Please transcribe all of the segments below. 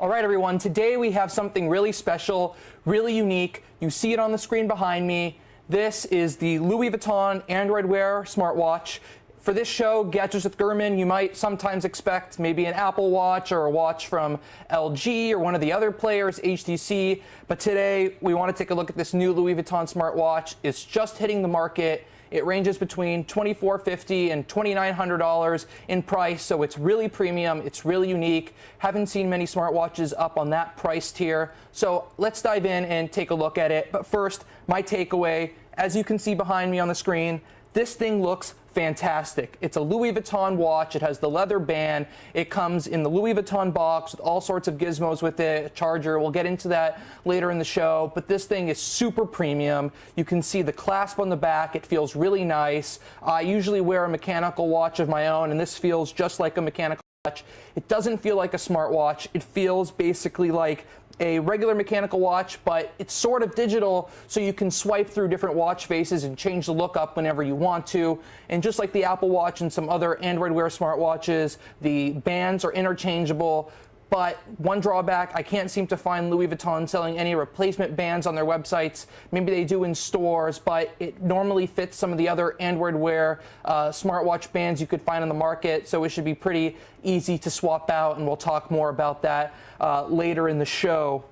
All right, everyone, today we have something really special, really unique. You see it on the screen behind me. This is the Louis Vuitton Android Wear smartwatch. For this show, Gadgets with Gurman, you might sometimes expect maybe an Apple Watch or a watch from LG or one of the other players, HTC. But today, we want to take a look at this new Louis Vuitton smartwatch. It's just hitting the market. It ranges between $2,450 and $2,900 in price, so it's really premium, it's really unique. Haven't seen many smartwatches up on that price tier. So let's dive in and take a look at it. But first, my takeaway, as you can see behind me on the screen, this thing looks fantastic. It's a Louis Vuitton watch. It has the leather band. It comes in the Louis Vuitton box with all sorts of gizmos with it, a charger. We'll get into that later in the show, but this thing is super premium. You can see the clasp on the back. It feels really nice. I usually wear a mechanical watch of my own, and this feels just like a mechanical watch. It doesn't feel like a smartwatch. It feels basically like a regular mechanical watch, but it's sort of digital, so you can swipe through different watch faces and change the look up whenever you want to. And just like the Apple Watch and some other Android Wear smartwatches, the bands are interchangeable. But one drawback, I can't seem to find Louis Vuitton selling any replacement bands on their websites. Maybe they do in stores, but it normally fits some of the other Android Wear smartwatch bands you could find on the market, so it should be pretty easy to swap out, and we'll talk more about that later in the show.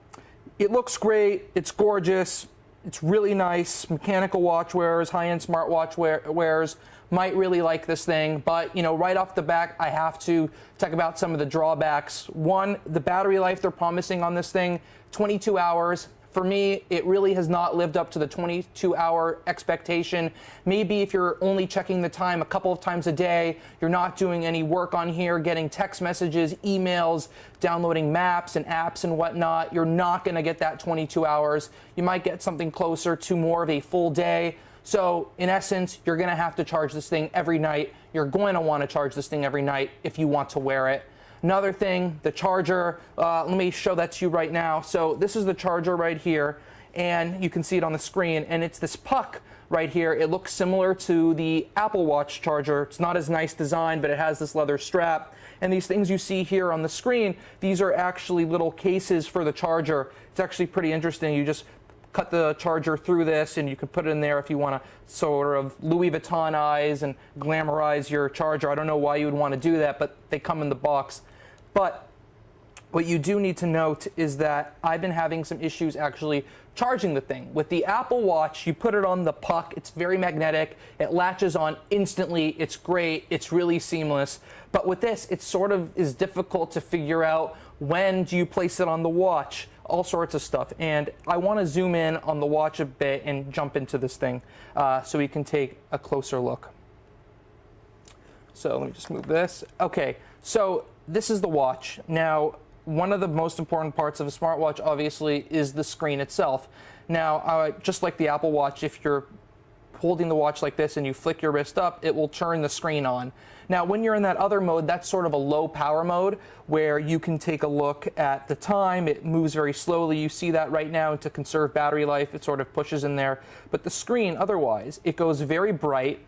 It looks great. It's gorgeous. It's really nice. Mechanical watch wearers, high-end smartwatch wearers might really like this thing, but right off the bat, I have to talk about some of the drawbacks. One, the battery life they're promising on this thing, 22 hours. For me, it really has not lived up to the 22-hour expectation. Maybe if you're only checking the time a couple of times a day, you're not doing any work on here, getting text messages, emails, downloading maps and apps and whatnot, you're not going to get that 22 hours. You might get something closer to more of a full day. So in essence, you're going to have to charge this thing every night. You're going to want to charge this thing every night if you want to wear it. Another thing, the charger, let me show that to you right now. So this is the charger right here, and you can see it on the screen, and it's this puck right here. It looks similar to the Apple Watch charger. It's not as nice design, but it has this leather strap. And these things you see here on the screen, these are actually little cases for the charger. It's actually pretty interesting. You just cut the charger through this, and you can put it in there if you want to sort of Louis Vuitton-ize and glamorize your charger. I don't know why you would want to do that, but they come in the box. But what you do need to note is that I've been having some issues actually charging the thing. With the Apple Watch, you put it on the puck, it's very magnetic, it latches on instantly, it's great, it's really seamless. But with this, it sort of is difficult to figure out when do you place it on the watch, all sorts of stuff. And I want to zoom in on the watch a bit and jump into this thing so we can take a closer look. So let me just move this. Okay, so this is the watch. Now, one of the most important parts of a smartwatch, obviously, is the screen itself. Now, just like the Apple Watch, if you're holding the watch like this and you flick your wrist up, it will turn the screen on. Now, when you're in that other mode, that's sort of a low power mode where you can take a look at the time. It moves very slowly. You see that right now. To conserve battery life, it sort of pushes in there. But the screen, otherwise, it goes very bright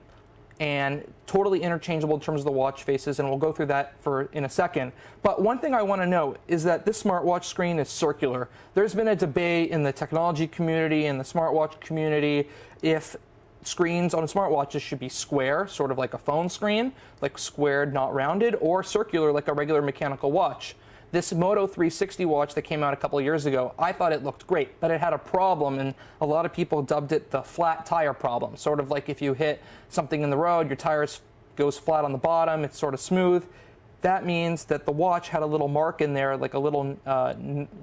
and totally interchangeable in terms of the watch faces, and we'll go through that in a second. But one thing I want to note is that this smartwatch screen is circular. There's been a debate in the technology community and the smartwatch community if screens on smartwatches should be square, sort of like a phone screen, like squared, not rounded, or circular, like a regular mechanical watch. This Moto 360 watch that came out a couple of years ago, I thought it looked great, but it had a problem, and a lot of people dubbed it the flat tire problem. Sort of like if you hit something in the road, your tires goes flat on the bottom, it's sort of smooth. That means that the watch had a little mark in there, like a little,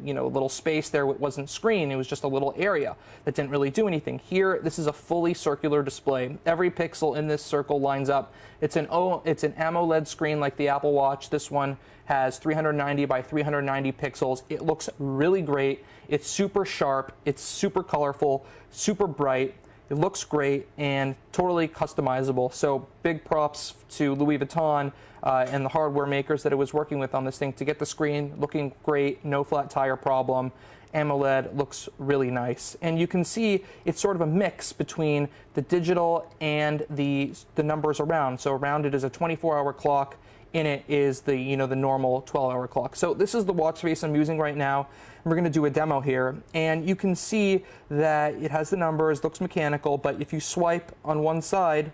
little space there. It wasn't screen. It was just a little area that didn't really do anything. Here, this is a fully circular display. Every pixel in this circle lines up. It's an AMOLED screen like the Apple Watch. This one has 390 by 390 pixels. It looks really great. It's super sharp. It's super colorful, super bright. It looks great and totally customizable. So big props to Louis Vuitton and the hardware makers that it was working with on this thing to get the screen looking great, no flat tire problem. AMOLED looks really nice. And you can see it's sort of a mix between the digital and the numbers around. So around it is a 24-hour clock. in it is the the normal 12-hour clock. So this is the watch face I'm using right now. We're going to do a demo here, and you can see that it has the numbers, looks mechanical, but if you swipe on one side,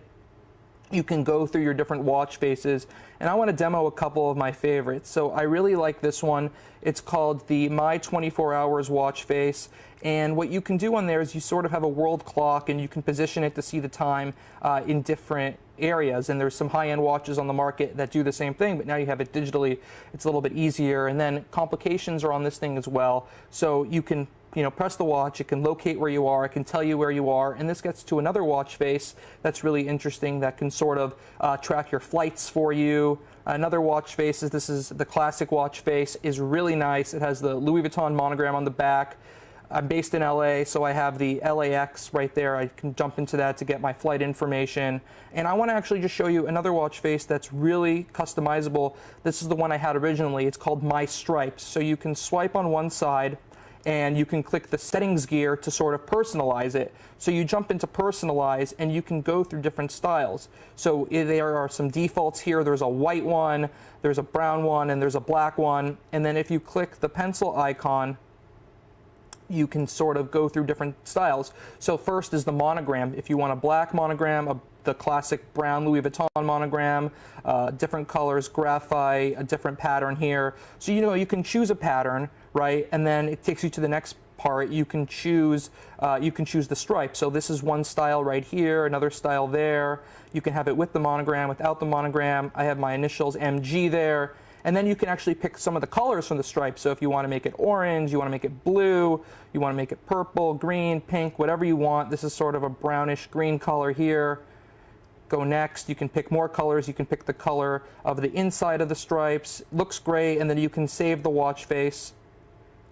you can go through your different watch faces, and I want to demo a couple of my favorites. So I really like this one. It's called the My 24 Hours watch face, and what you can do on there is you sort of have a world clock, and you can position it to see the time in different areas, and there's some high-end watches on the market that do the same thing, but now you have it digitally. It's a little bit easier, and then complications are on this thing as well, so you can press the watch, it can locate where you are, it can tell you where you are, and this gets to another watch face that's really interesting that can sort of track your flights for you. Another watch face this is the classic watch face, is really nice. It has the Louis Vuitton monogram on the back. I'm based in LA, so I have the LAX right there. I can jump into that to get my flight information. And I want to actually just show you another watch face that's really customizable. This is the one I had originally. It's called My Stripes. So you can swipe on one side, and you can click the settings gear to sort of personalize it. So you jump into personalize, and you can go through different styles. So there are some defaults here. There's a white one, there's a brown one, and there's a black one. And then if you click the pencil icon, you can sort of go through different styles. So first is the monogram. If you want a black monogram, the classic brown Louis Vuitton monogram, different colors, graphite, a different pattern here. So you can choose a pattern, right? And then it takes you to the next part. You can choose the stripe. So this is one style right here, another style there. You can have it with the monogram, without the monogram. I have my initials MG there. And then you can actually pick some of the colors from the stripe. So if you want to make it orange, you want to make it blue, you want to make it purple, green, pink, whatever you want. This is sort of a brownish green color here. Go next. You can pick more colors. You can pick the color of the inside of the stripes. Looks great. And then you can save the watch face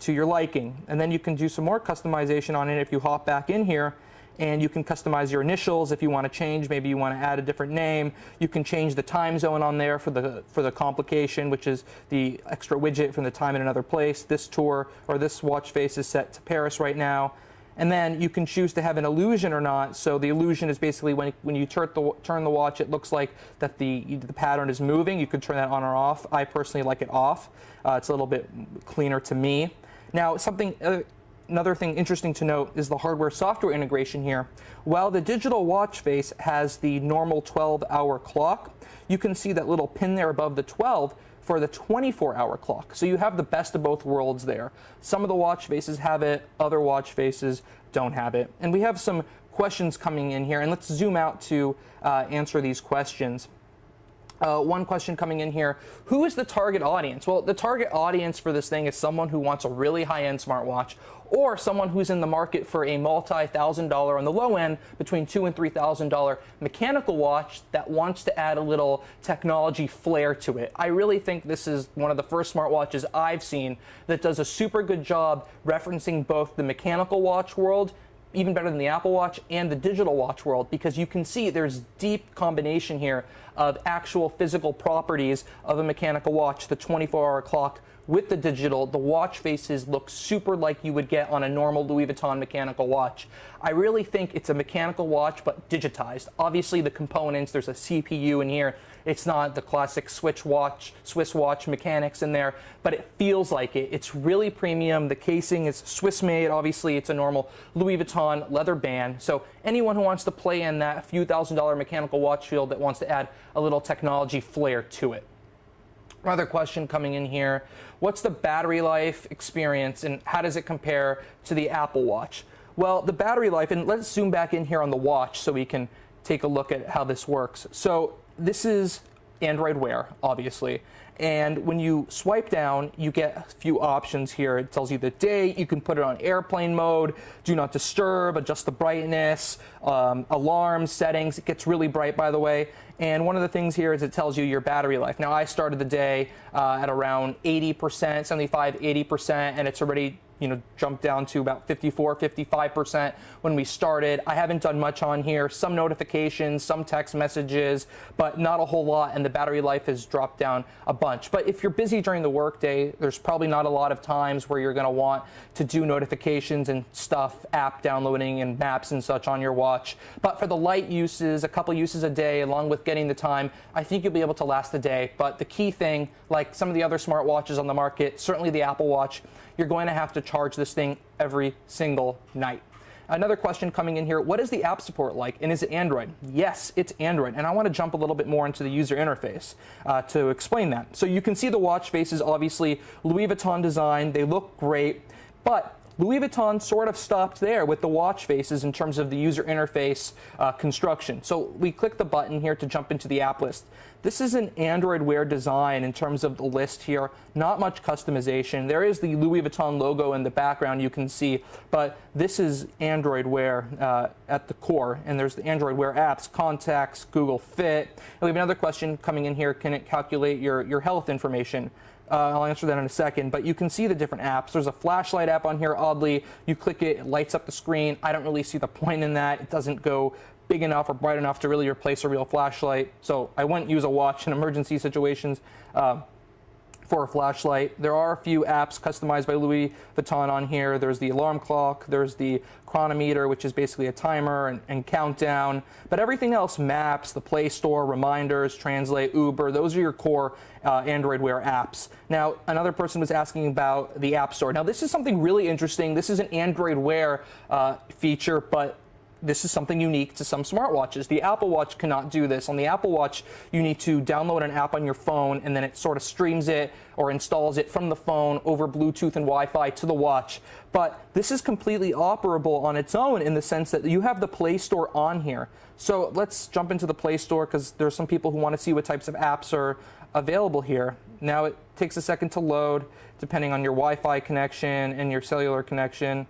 to your liking. And then you can do some more customization on it if you hop back in here. And you can customize your initials if you want to change. Maybe you want to add a different name. You can change the time zone on there for the complication, which is the extra widget from the time in another place. This tour or this watch face is set to Paris right now. And then you can choose to have an illusion or not. So the illusion is basically when you turn the watch, it looks like that the pattern is moving. You could turn that on or off. I personally like it off. It's a little bit cleaner to me. Now, another thing interesting to note is the hardware-software integration here. While the digital watch face has the normal 12-hour clock, you can see that little pin there above the 12 for the 24-hour clock. So you have the best of both worlds there. Some of the watch faces have it, other watch faces don't have it. And we have some questions coming in here, and let's zoom out to answer these questions. One question coming in here, who is the target audience? Well, the target audience for this thing is someone who wants a really high-end smartwatch, or someone who's in the market for a multi-$1,000 on the low end, between $2,000 and $3,000 mechanical watch that wants to add a little technology flair to it. I really think this is one of the first smartwatches I've seen that does a super good job referencing both the mechanical watch world, even better than the Apple Watch, and the digital watch world, because you can see there's deep combination here of actual physical properties of a mechanical watch, the 24-hour clock with the digital. The watch faces look super like you would get on a normal Louis Vuitton mechanical watch. I really think it's a mechanical watch, but digitized. Obviously, the components, there's a CPU in here. It's not the classic Swiss watch mechanics in there, but it feels like it. It's really premium. The casing is Swiss made. Obviously, it's a normal Louis Vuitton leather band. So anyone who wants to play in that few $1,000 mechanical watch field that wants to add a little technology flair to it. Another question coming in here, what's the battery life experience and how does it compare to the Apple Watch? Well, the battery life, and let's zoom back in here on the watch so we can take a look at how this works. So this is Android Wear, obviously. And when you swipe down, you get a few options here. It tells you the date. You can put it on airplane mode, do not disturb, adjust the brightness, alarm settings. It gets really bright, by the way. And one of the things here is it tells you your battery life. Now, I started the day at around 80%, 75, 80%, and it's already jumped down to about 54, 55% when we started. I haven't done much on here. Some notifications, some text messages, but not a whole lot, and the battery life has dropped down a bunch. But if you're busy during the workday, there's probably not a lot of times where you're going to want to do notifications and stuff, app downloading and maps and such on your watch. But for the light uses, a couple uses a day, along with getting the time, I think you'll be able to last the day. But the key thing, like some of the other smartwatches on the market, certainly the Apple Watch, you're going to have to charge this thing every single night. Another question coming in here, what is the app support like, and is it Android? Yes, it's Android, and I want to jump a little bit more into the user interface to explain that. So you can see the watch faces, obviously Louis Vuitton design, they look great, but Louis Vuitton sort of stopped there with the watch faces in terms of the user interface construction. So we click the button here to jump into the app list. This is an Android Wear design in terms of the list here. Not much customization. There is the Louis Vuitton logo in the background you can see, but this is Android Wear at the core. And there's the Android Wear apps, contacts, Google Fit. And we have another question coming in here. Can it calculate your health information? I'll answer that in a second, but you can see the different apps. There's a flashlight app on here, oddly. You click it, it lights up the screen. I don't really see the point in that. It doesn't go big enough or bright enough to really replace a real flashlight. So I wouldn't use a watch in emergency situations for a flashlight. There are a few apps customized by Louis Vuitton on here. There's the alarm clock, there's the chronometer, which is basically a timer and countdown. But everything else, maps, the Play Store, reminders, Translate, Uber, those are your core Android Wear apps. Now, another person was asking about the App Store. Now, this is something really interesting. This is an Android Wear feature, but this is something unique to some smartwatches. The Apple Watch cannot do this. On the Apple Watch, you need to download an app on your phone, and then it sort of streams it or installs it from the phone over Bluetooth and Wi-Fi to the watch. But this is completely operable on its own in the sense that you have the Play Store on here. So let's jump into the Play Store because there's some people who want to see what types of apps are available here. Now it takes a second to load depending on your Wi-Fi connection and your cellular connection.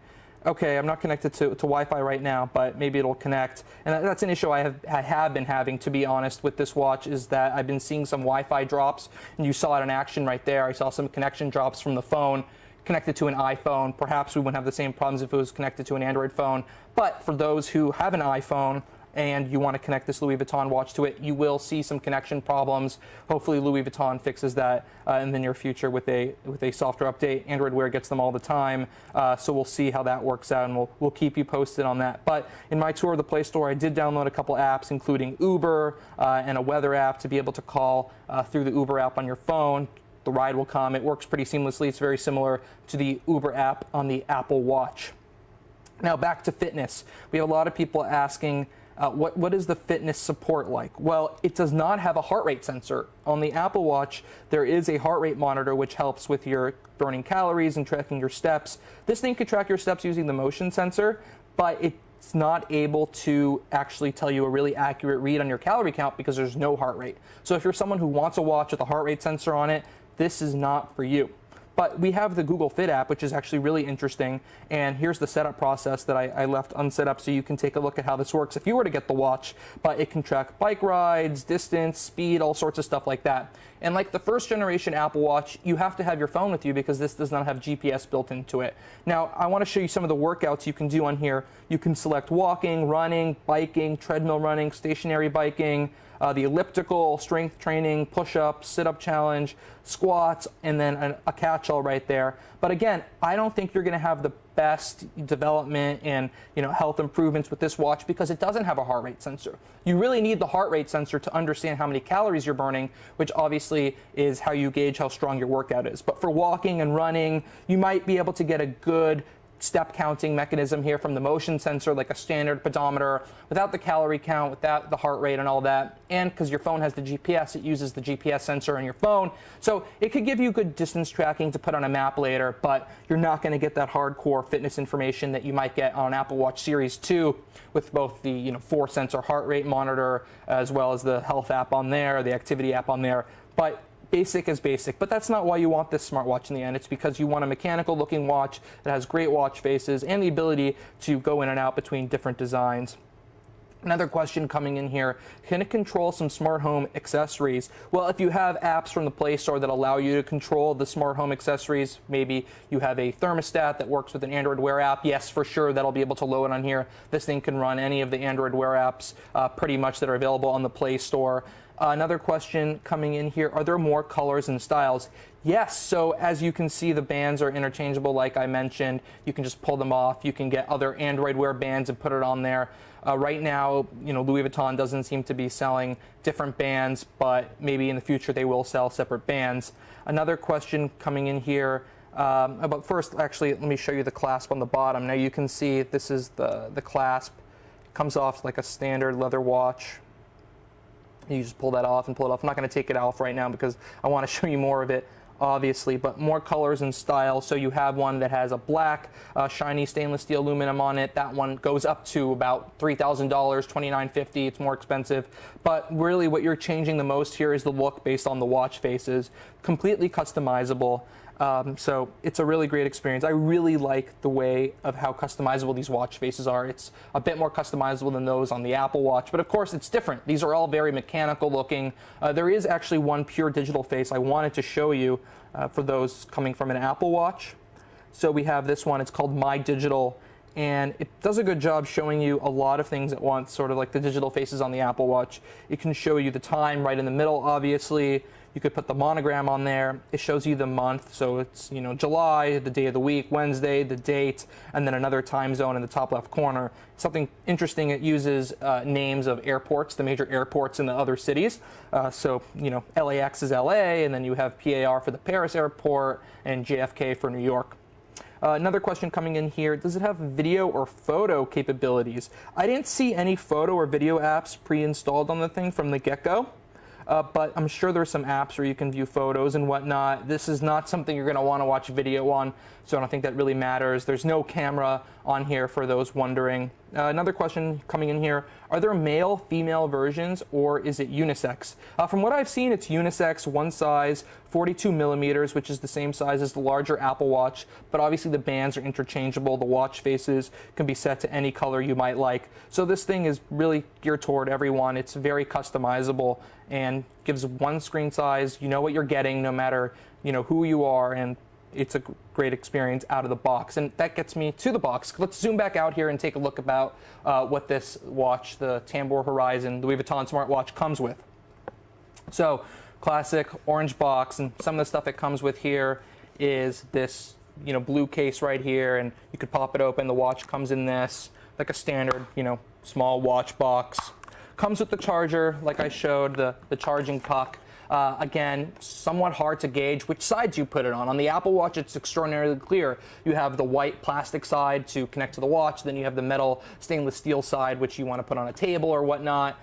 Okay, I'm not connected to Wi-Fi right now, but maybe it'll connect. And that's an issue I have been having, to be honest, with this watch, is that I've been seeing some Wi-Fi drops, and you saw it in action right there. I saw some connection drops from the phone connected to an iPhone. Perhaps we wouldn't have the same problems if it was connected to an Android phone. But for those who have an iPhone and you want to connect this Louis Vuitton watch to it, you will see some connection problems. Hopefully Louis Vuitton fixes that in the near future with a software update. Android Wear gets them all the time, so we'll see how that works out, and we'll keep you posted on that. But in my tour of the Play Store, I did download a couple apps, including Uber and a weather app to be able to call through the Uber app on your phone. The ride will come. It works pretty seamlessly. It's very similar to the Uber app on the Apple Watch. Now back to fitness. We have a lot of people asking, what is the fitness support like? Well, it does not have a heart rate sensor. On the Apple Watch, there is a heart rate monitor which helps with your burning calories and tracking your steps. This thing can track your steps using the motion sensor, but it's not able to actually tell you a really accurate read on your calorie count because there's no heart rate. So if you're someone who wants a watch with a heart rate sensor on it, this is not for you. But we have the Google Fit app, which is actually really interesting. And here's the setup process that I left unset up so you can take a look at how this works if you were to get the watch. But it can track bike rides, distance, speed, all sorts of stuff like that. And like the first generation Apple Watch, you have to have your phone with you because this does not have GPS built into it. Now, I want to show you some of the workouts you can do on here. You can select walking, running, biking, treadmill running, stationary biking, the elliptical, strength training, push-ups, sit-up challenge, squats, and then a catch-all right there. But again, I don't think you're going to have the best development and health improvements with this watch because it doesn't have a heart rate sensor. You really need the heart rate sensor to understand how many calories you're burning, which obviously is how you gauge how strong your workout is. But for walking and running, you might be able to get a good step counting mechanism here from the motion sensor, like a standard pedometer, without the calorie count, without the heart rate and all that. And because your phone has the GPS, it uses the GPS sensor on your phone. So it could give you good distance tracking to put on a map later, but you're not going to get that hardcore fitness information that you might get on Apple Watch Series 2 with both the 4-sensor heart rate monitor as well as the health app on there, the activity app on there. But basic is basic, but that's not why you want this smartwatch in the end. It's because you want a mechanical looking watch that has great watch faces and the ability to go in and out between different designs. Another question coming in here, can it control some smart home accessories? Well, if you have apps from the Play Store that allow you to control the smart home accessories, maybe you have a thermostat that works with an Android Wear app, yes, for sure, that'll be able to load on here. This thing can run any of the Android Wear apps pretty much that are available on the Play Store. Another question coming in here, are there more colors and styles? Yes, so as you can see, the bands are interchangeable like I mentioned. You can just pull them off. You can get other Android Wear bands and put it on there. Right now, Louis Vuitton doesn't seem to be selling different bands, but maybe in the future they will sell separate bands. Another question coming in here about first, actually, let me show you the clasp on the bottom. Now you can see this is the clasp. It comes off like a standard leather watch. You just pull that off and pull it off. I'm not going to take it off right now because I want to show you more of it, obviously, but more colors and style. So you have one that has a black shiny stainless steel aluminum on it. That one goes up to about $3,000, $2,950. It's more expensive, but really what you're changing the most here is the look based on the watch faces. Completely customizable. So it's a really great experience. I really like the way of how customizable these watch faces are. It's a bit more customizable than those on the Apple Watch, but of course it's different. These are all very mechanical looking. There is actually one pure digital face I wanted to show you for those coming from an Apple Watch. So we have this one. It's called My Digital, and it does a good job showing you a lot of things at once, sort of like the digital faces on the Apple Watch. It can show you the time right in the middle, obviously. You could put the monogram on there. It shows you the month, so it's July, the day of the week, Wednesday, the date, and then another time zone in the top left corner. Something interesting, it uses names of airports, the major airports in the other cities. So LAX is LA, and then you have PAR for the Paris airport, and JFK for New York. Another question coming in here, does it have video or photo capabilities? I didn't see any photo or video apps pre-installed on the thing from the get-go. But I'm sure there's some apps where you can view photos and whatnot. This is not something you're going to want to watch video on, so I don't think that really matters. There's no camera on here for those wondering. Another question coming in here, are there male, female versions, or is it unisex? From what I've seen, it's unisex, one size, 42 millimeters, which is the same size as the larger Apple Watch, but obviously the bands are interchangeable. The watch faces can be set to any color you might like. So this thing is really geared toward everyone. It's very customizable and gives one screen size. You know what you're getting no matter who you are, and it's a great experience out of the box. And that gets me to the box. Let's zoom back out here and take a look about what this watch, the Tambour Horizon Louis Vuitton smartwatch, comes with. So classic orange box, and some of the stuff it comes with here is this blue case right here, and you could pop it open. The watch comes in this, like a standard small watch box. Comes with the charger, like I showed, the charging puck. Again, somewhat hard to gauge which sides you put it on. On the Apple Watch, it's extraordinarily clear. You have the white plastic side to connect to the watch, then you have the metal stainless steel side, which you want to put on a table or whatnot.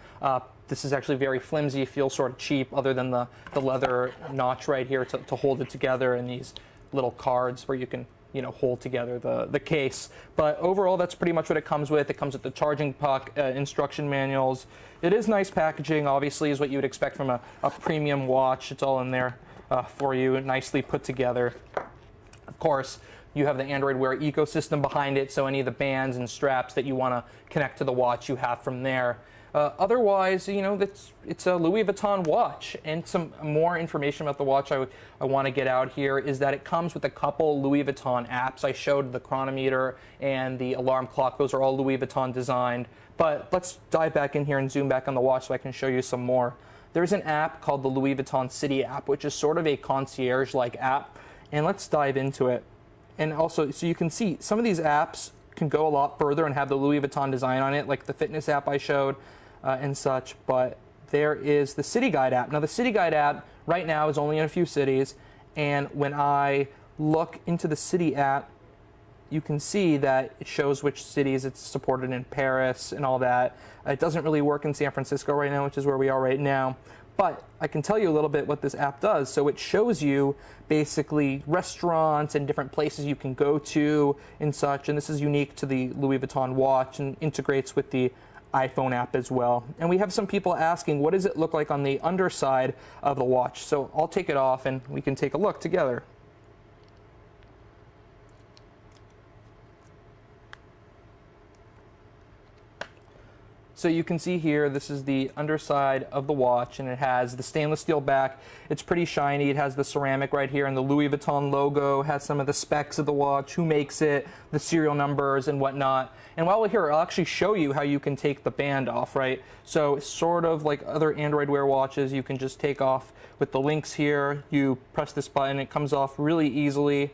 This is actually very flimsy, feels sort of cheap, other than the leather notch right here to hold it together, and these little cards where you can hold together the case. But overall, that's pretty much what it comes with. It comes with the charging puck, instruction manuals. It is nice packaging, obviously, is what you would expect from a premium watch. It's all in there for you, nicely put together. Of course, you have the Android Wear ecosystem behind it, so any of the bands and straps that you want to connect to the watch, you have from there. Otherwise, it's a Louis Vuitton watch. And some more information about the watch I want to get out here is that it comes with a couple Louis Vuitton apps. I showed the chronometer and the alarm clock. Those are all Louis Vuitton designed. But let's dive back in here and zoom back on the watch so I can show you some more. There's an app called the Louis Vuitton City app, which is sort of a concierge-like app. And let's dive into it. And also, so you can see some of these apps can go a lot further and have the Louis Vuitton design on it, like the fitness app I showed. And such, but there is the City Guide app. Now, the City Guide app right now is only in a few cities, and when I look into the City app, you can see that it shows which cities it's supported in, Paris and all that. It doesn't really work in San Francisco right now, which is where we are right now, but I can tell you a little bit what this app does. So it shows you basically restaurants and different places you can go to and such, and this is unique to the Louis Vuitton watch and integrates with the iPhone app as well. And we have some people asking, what does it look like on the underside of the watch? So I'll take it off and we can take a look together. So you can see here, this is the underside of the watch, and it has the stainless steel back. It's pretty shiny. It has the ceramic right here and the Louis Vuitton logo, has some of the specs of the watch, who makes it, the serial numbers and whatnot. And while we're here, I'll actually show you how you can take the band off, right? So sort of like other Android Wear watches, you can just take off with the links here. You press this button, it comes off really easily.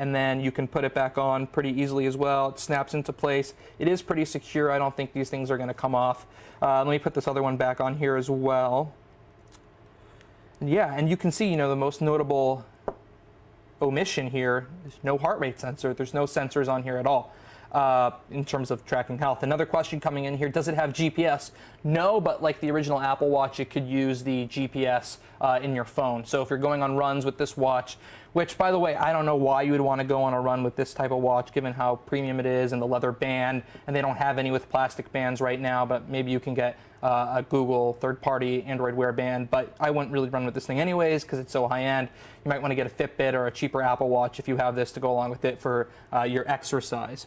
And then you can put it back on pretty easily as well. It snaps into place. It is pretty secure. I don't think these things are going to come off. Let me put this other one back on here as well. Yeah, and you can see, the most notable omission here is no heart rate sensor. There's no sensors on here at all in terms of tracking health. Another question coming in here, does it have GPS? No, but like the original Apple Watch, it could use the GPS in your phone. So if you're going on runs with this watch, which, by the way, I don't know why you would want to go on a run with this type of watch, given how premium it is and the leather band, and they don't have any with plastic bands right now, but maybe you can get a Google third-party Android Wear band, but I wouldn't really run with this thing anyways because it's so high-end. You might want to get a Fitbit or a cheaper Apple Watch if you have this to go along with it for your exercise.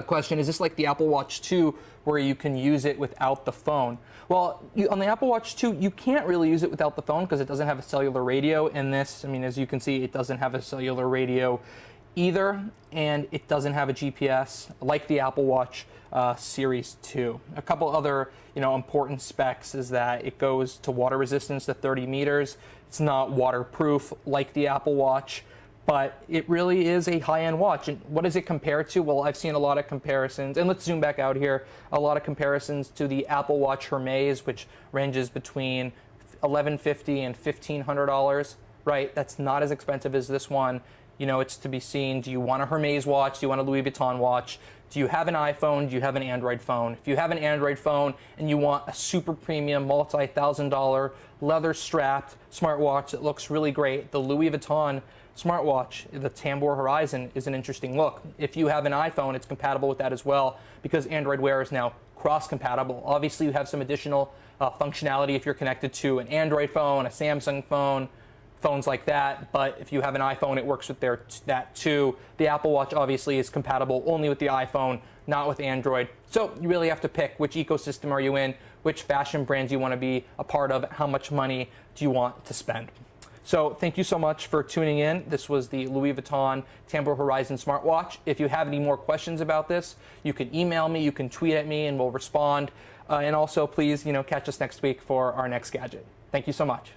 Question, is this like the Apple Watch 2 where you can use it without the phone? Well, on the Apple Watch 2, you can't really use it without the phone because it doesn't have a cellular radio. And this, as you can see, it doesn't have a cellular radio either, and it doesn't have a GPS like the Apple Watch Series 2. A couple other important specs is that it goes to water resistance to 30 meters. It's not waterproof like the Apple Watch, but it really is a high-end watch. And what does it compare to? Well, I've seen a lot of comparisons, and let's zoom back out here, a lot of comparisons to the Apple Watch Hermes, which ranges between $1,150 and $1,500, right? That's not as expensive as this one. It's to be seen. Do you want a Hermes watch? Do you want a Louis Vuitton watch? Do you have an iPhone? Do you have an Android phone? If you have an Android phone and you want a super premium, multi-$1,000, leather-strapped smartwatch that looks really great, the Louis Vuitton smartwatch, the Tambour Horizon, is an interesting look. If you have an iPhone, it's compatible with that as well because Android Wear is now cross-compatible. Obviously, you have some additional functionality if you're connected to an Android phone, a Samsung phone, phones like that, but if you have an iPhone, it works with that too. The Apple Watch obviously is compatible only with the iPhone, not with Android. So you really have to pick which ecosystem are you in, which fashion brands you want to be a part of, how much money do you want to spend. So thank you so much for tuning in. This was the Louis Vuitton Tambour Horizon smartwatch. If you have any more questions about this, you can email me, you can tweet at me, and we'll respond. And also, please, catch us next week for our next gadget. Thank you so much.